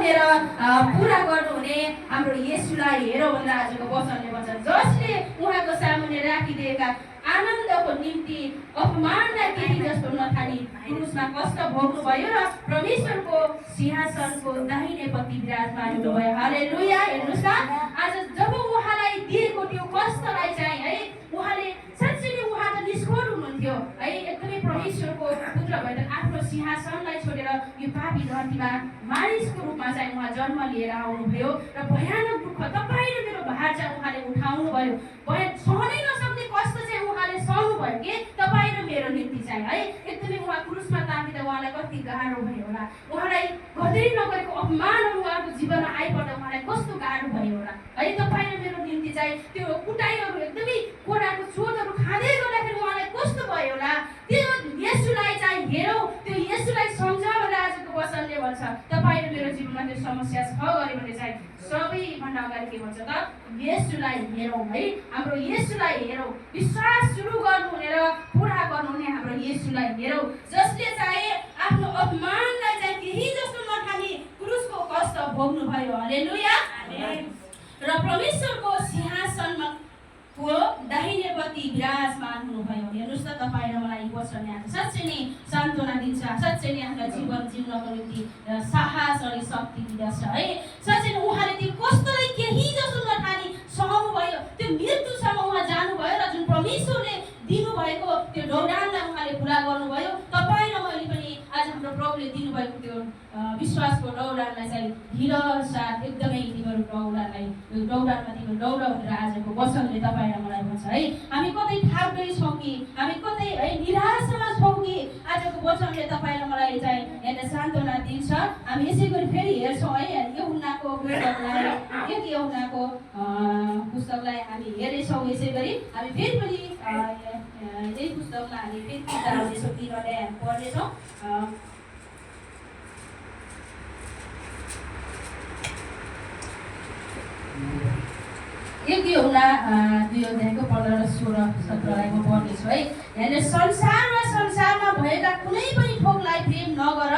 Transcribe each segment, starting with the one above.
भनेर पुरा गर्नुहुने हाम्रो येशूलाई हेरौँ भनेर आजको वचनले भन्छ। जसले उहाँको सामुन्ने राखिदिएका आनन्दको निम्ति अपमानलाई केही जस्तो नठानी क्रुसमा कष्ट भोग्नुभयो र परमेश्वरको सिंहासनको दाहिनेपट्टि विराजमान हुनुभयो। हालेलुया। हेर्नुहोस् न, आज जब उहाँलाई दिएको त्यो कष्टलाई चाहिँ है उहाँले साँच्चै नै उहाँ त निष्ठोर हुनुहुन्थ्यो है, एकदमै परमेश्वरको पुत्र भएर आफ्नो सिंहासनलाई छोडेर यो पापी धरतीमा मानिसको रूपमा चाहिँ उहाँ जन्म लिएर आउनुभयो र भयानक दुःख तपाईँ र मेरो भार चाहिँ उहाँले उठाउनुभयो। सहनै नसक्ने कष्ट चाहिँ उहाँले सहनुभयो कि तपाईँ र मेरो निम्ति चाहिँ है। एकदमै उहाँ क्रुसमा तामिँदा उहाँलाई कति गाह्रो भयो होला, उहाँलाई कतै नगरेको अपमानहरू उहाँको जीवनमा आइपर्दा उहाँलाई कस्तो गाह्रो भयो होला है। तपाईँ र मेरो निम्ति चाहिँ त्यो कुटाइहरू एकदमै कोडाको चोटहरू खाँदै गर्दाखेरि उहाँलाई कस्तो भयो होला। त्यो येशूलाई चाहिँ हेरौँ, त्यो येशूलाई सम्झ भनेर आजको वचनले भन्छ। तपाईँ र मेरो जीवनमा त्यो समस्या छ गरे भने चाहिँ सबैभन्दा अगाडि के भन्छ त, येशूलाई हेरौँ है, हाम्रो येशूलाई हेरौँ। विश्वास सुरु गर्नुहुने र पुरा गर्नुहुने हाम्रो येशूलाई हेरौँ, जसले चाहिँ आफ्नो अपमानलाई चाहिँ केही जस्तो नठानी क्रुसको कष्ट भोग्नुभयो। हालेलुया। र परमेश्वरको सिंहासनमा को दाहिनेपट्टि विराजमान हुनुभयो। हेर्नुहोस् त, तपाईँ र मलाई वचनले आज साँच्चै नै सान्त्वना दिन्छ, साँच्चै नै हाम्रो जीवन जिउनको निम्ति साहस अनि शक्ति दिँदछ है। साँच्चै नै उहाँले त्यो कष्टलाई केही जस्तो नठानी सहनुभयो, त्यो मृत्युसम्म उहाँ जानुभयो र जुन परमेश्वरले दिनुभएको त्यो दौडानलाई उहाँले पुरा गर्नुभयो। तपाईँ र मैले पनि आज हाम्रो प्रभुले दिनुभएको त्यो विश्वासको दौडानलाई चाहिँ ढिलो साथ एकदमै तिम्रो दौडानमा तिम्रो दौड भनेर आजको वचनले तपाईँ र मलाई भन्छ है। हामी कतै थाक्दै छौँ कि, हामी कतै है निराशामा छौँ कि, आजको वचनले तपाईँ र मलाई चाहिँ हेर्ने सान्त्वना दिन्छ। हामी यसै गरी फेरि हेर्छौँ है, यूहन्नाको पुस्तकलाई हामी हेर्नेछौँ। यसै गरी हामी फेरि पनि यही पुस्तकमा हामी फेरि किताबलेछौँ, 3 अध्याय पढ्नेछौँ। यूहन्ना 2 अध्यायको 15 र 16 17लाई म पढ्नेछु है। हेर्ने, संसारमा भएका कुनै पनि थोकलाई प्रेम नगर।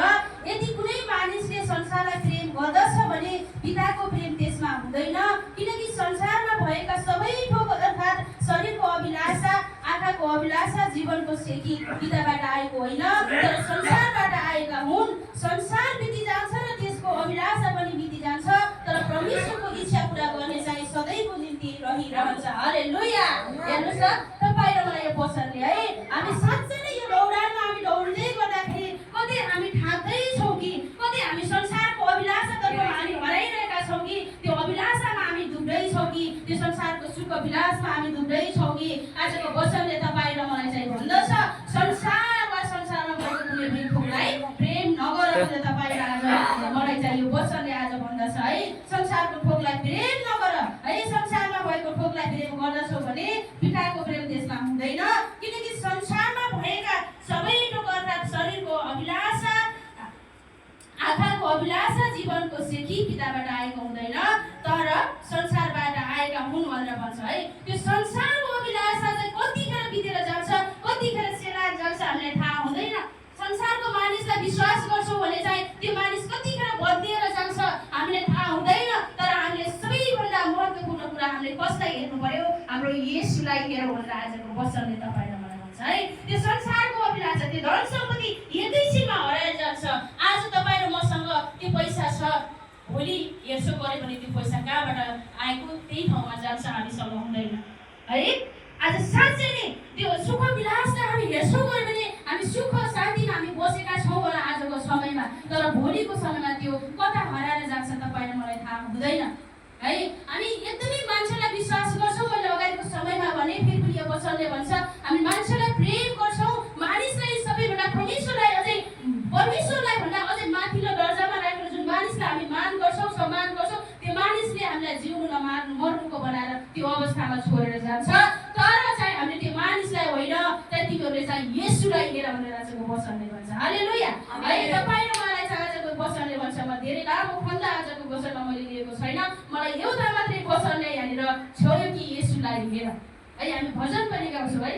यदि कुनै मानिसले संसारलाई प्रेम गर्दछ भने पिताको प्रेम त्यसमा हुँदैन, किनकि संसारमा भएका सबै थोक अर्थात् शरीरको अभिलाषा, आँखाको अभिलाषा, जीवनको सेकी पिताबाट आएको होइन, तर संसारबाट आएका हुन्। संसार बिति जान्छ र त्यसको अभिलाषा पनि बिति जान्छ, तर परमेश्वरको इच्छा पूरा गर्ने चाहिँ सधैँको निम्ति रहिरहन्छ। हालेलुया। हेर्नुहोस् त, तपाईँ र मलाई यो वचनले है, हामी साँच्चै नै यो दौडानमा हामी दौड्दै गर्दाखेरि कतै हामी थाक्दै छौँ कि, कतै हामी संसारको अभिलाषातर्फ हामी हराइरहेका छौँ कि, त्यो अभिलाषामा हामी डुब्दै छौँ कि, त्यो संसारको सुख विलासमा हामी डुब्दै छौँ कि, आजको वचनले तपाईँ र मलाई चाहिँ भन्दछ संसारमा भएको कुनै पनि थोकलाई प्रेम नगर भनेर तपाईँ र आज मलाई चाहिँ यो वचनले आज भन्दछ है। संसारको थोकलाई प्रेम नगर है। संसारमा भएको थोकलाई प्रेम गर्दछौ भने पिताको प्रेम त्यसमा हुँदैन, किनकि संसारमा भएका सबै थोक अर्थात् शरीरको अभिलाषा, आँखाको अभिलाषा, जीवनको सेकी पिताबाट आएको हुँदैन, तर संसारबाट आएका हुन् भनेर भन्छ है। त्यो संसारको अभिलाषा चाहिँ कतिखेर बितेर जान्छ, कतिखेर सेलाएर जान्छ हामीलाई थाहा हुँदैन। संसारको मानिसलाई विश्वास गर्छौँ भने चाहिँ त्यो मानिस कतिखेर बदलिएर जान्छ हामीलाई थाहा हुँदैन, तर हामीले सबैभन्दा महत्त्वपूर्ण कुरा हामीले कसलाई हेर्नु पर्यो, हाम्रो येशूलाई हेरौँ भनेर आजको वचनले तपाईँ र मलाई भन्छ है। त्यो संसारको अभिलाषा, त्यो धन सम्पत्ति एकैछिनमा हराएर जान्छ। आज तपाईँ र मसँग त्यो पैसा छ, भोलि हेर्छौँ गऱ्यो भने त्यो पैसा कहाँबाट आएको त्यही ठाउँमा जान्छ, हामीसँग हुँदैन है। आज साँच्चै नै त्यो सुख विलासलाई हामी हेर्छौँ गऱ्यो भने हामी सुख शान्तिमा हामी बसेका छौँ होला आजको समयमा, तर भोलिको समयमा त्यो कता हराएर जान्छ तपाईँ र मलाई थाहा हुँदैन है। हामी एकदमै मान्छेलाई विश्वास गर्छौँ, मैले अगाडिको समयमा भने, फेरि पनि यो वचनले भन्छ हामी मान्छेलाई प्रेम गर्छौँ, मानिसलाई सबैभन्दा परमेश्वरलाई भन्दा अझै माथिल्लो दर्जामा राखेर जुन मानिसलाई हामी मान गर्छौँ, सम्मान गर्छौँ, त्यो मानिसले हामीलाई जिउनु नमार्नु मर्नुको बनाएर त्यो अवस्थामा छोडेर जान्छ। तर चाहिँ हामीले त्यो मानिसलाई होइन, तिमीहरूले चाहिँ येशूलाई हेर भनेर आजको वचनले भन्छ। हालेलुया है। तपाईँ र मलाई चाहिँ आजको वचनले भन्छ, म धेरै लामो खण्ड आजको वचनमा मैले लिएको छैन, मलाई एउटा मात्रै वचनले यहाँनिर छोड्यो कि येशूलाई हेर है। हामी भजन पनि गाउँछौँ है,